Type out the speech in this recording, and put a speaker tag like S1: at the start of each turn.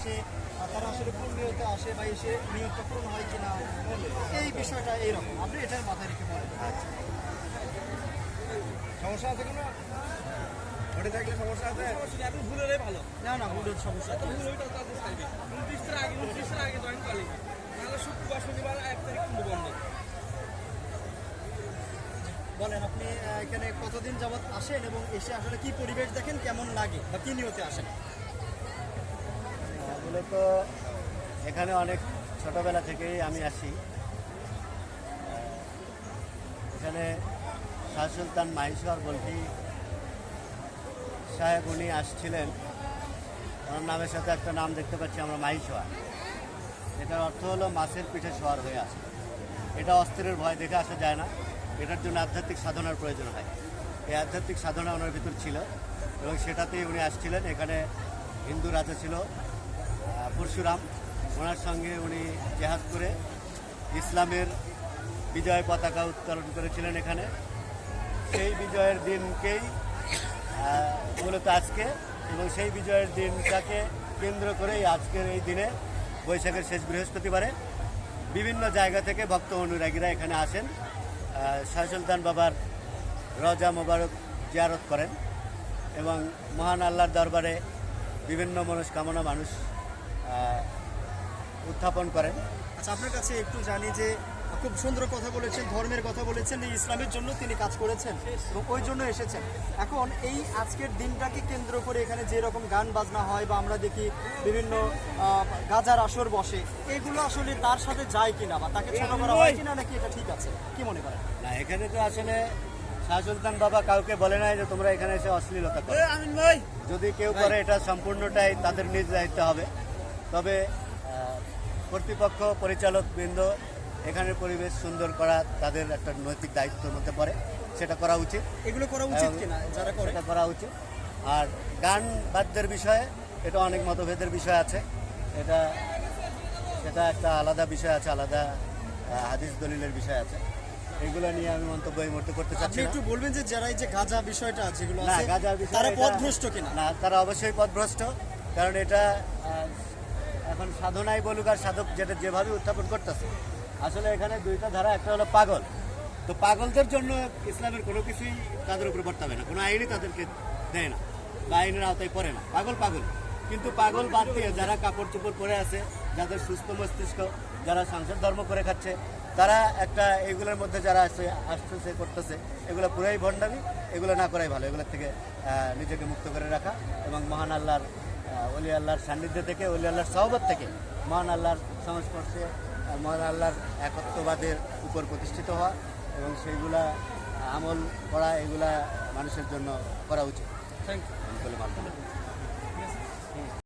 S1: এসে তারা আসলে পূর্ণীয়তে আসে বা এসে নিয়তটা পূরণ হয় কিনা, এই বিষয়টা এইরকম আপনি এটার মাথায় রেখে বলেন।
S2: আচ্ছা, সমস্যা আছে কোনো? ওটা থাকলে সমস্যা আছে?
S3: এখন ভুল হলে ভালো।
S1: না না, ভুলের সমস্যা
S3: এত ভুল হইটা তাদের থাকবে 29টার আগে জয়েন করলে নাহলে শুক্রবার শনিবার 1 তারিখ কিন্তু বন্ধ।
S1: বলেন আপনি এখানে কতদিন যাবত আসেন এবং এসে আসলে কি পরিবেশ দেখেন, কেমন লাগে বা কি নিয়তে আসেন?
S4: মূলত এখানে অনেক ছোটবেলা থেকেই আমি আসি। এখানে শাহ সুলতান মাহিশর বলটি সাহেব উনি আসছিলেন, ওনার নামের সাথে একটা নাম দেখতে পাচ্ছি আমরা, মাহিশোয়া। এটার অর্থ হলো মাছের পিঠে শোয়ার হয়ে আসে। এটা অস্ত্রের ভয় দেখে আসা যায় না, এটার জন্য আধ্যাত্মিক সাধনার প্রয়োজন হয়। এই আধ্যাত্মিক সাধনা ওনার ভিতর ছিল এবং সেটাতেই উনি আসছিলেন। এখানে হিন্দু রাজা ছিল পরশুরাম, ওনার সঙ্গে উনি জেহাদ করে ইসলামের বিজয় পতাকা উত্তোলন করেছিলেন এখানে। সেই বিজয়ের দিনকেই মূলত আজকে, এবং সেই বিজয়ের দিনটাকে কেন্দ্র করেই আজকের এই দিনে বৈশাখের শেষ বৃহস্পতিবারে বিভিন্ন জায়গা থেকে ভক্ত অনুরাগীরা এখানে আসেন, শাহ সুলতান বাবার রজা মোবারক জিয়ারত করেন এবং মহান আল্লাহর দরবারে বিভিন্ন মনস্কামনা মানুষ উত্থাপন করেন।
S1: আচ্ছা, আপনার কাছে একটু জানি যে খুব সুন্দর কথা বলেছেন, ধর্মের কথা বলেছেন, এই ইসলামের জন্য তিনি কাজ করেছেন এবং ওই জন্য এসেছেন। এখন এই আজকের দিনটাকে কেন্দ্র করে এখানে যে রকম গান বাজনা হয় বা আমরা দেখি বিভিন্ন গাজার আসর বসে, এগুলো আসলে তার সাথে যায় কিনা বা তাকে ছোট করা হয় কিনা, নাকি এটা ঠিক আছে, কি মনে করেন?
S4: না, এখানে তো আসলে শাহ সুলতান বাবা কাউকে বলে নাই যে তোমরা এখানে এসে অশ্লীলতা করো। যদি কেউ করে এটা সম্পূর্ণটাই তাদের নিজ দায়িত্ব হবে। তবে কর্তৃপক্ষ, পরিচালক বৃন্দ এখানের পরিবেশ সুন্দর করা তাদের একটা নৈতিক দায়িত্বের মধ্যে পড়ে, সেটা করা উচিত।
S1: এগুলো করা উচিত কিনা যারা করে,
S4: এটা করা উচিত। আর গান বাদ্যের বিষয়ে এটা অনেক মতভেদের বিষয় আছে, সেটা একটা আলাদা বিষয় আছে, আলাদা হাদিস দলিলের বিষয় আছে। এগুলো নিয়ে আমি মন্তব্য এই মুহূর্তে করতে চাচ্ছি
S1: আপনি
S4: না।
S1: একটু বলবেন যে যারা এই যে গাঁজা বিষয়টা যেগুলো
S4: না,
S1: আছে
S4: গাঁজার বিষয়
S1: তারা
S4: এটা-
S1: পথভ্রষ্ট কিনা?
S4: না, তারা অবশ্যই পথভ্রষ্ট, কারণ এটা এখন সাধনাই বলুক আর সাধক যেটা যেভাবে উত্থাপন করতেছে, আসলে এখানে দুইটা ধারা, একটা হলো পাগল। তো পাগলদের জন্য ইসলামের কোনো কিছুই তাদের উপর বর্তাবে না, কোনো আইনই তাদেরকে দেয় না বা আইনের আওতায় পড়ে না। পাগল পাগল, কিন্তু পাগল বাদ দিয়ে যারা কাপড় চোপড় পরে আছে, যাদের সুস্থ মস্তিষ্ক, যারা সংসার ধর্ম করে খাচ্ছে, তারা একটা এগুলোর মধ্যে যারা আসতেছে করতেছে, এগুলো পুরাই ভণ্ডামি। এগুলো না করাই ভালো, এগুলোর থেকে নিজেকে মুক্ত করে রাখা এবং মহান আল্লাহর অলি আল্লাহর সান্নিধ্য থেকে, অলি আল্লাহর সহবত থেকে মহান আল্লাহর সংস্পর্শে, মহান আল্লাহর একত্ববাদের উপর প্রতিষ্ঠিত হওয়া এবং সেইগুলা আমল করা, এগুলা মানুষের জন্য করা উচিত।
S1: Thank you.
S4: বলে মানতে হবে।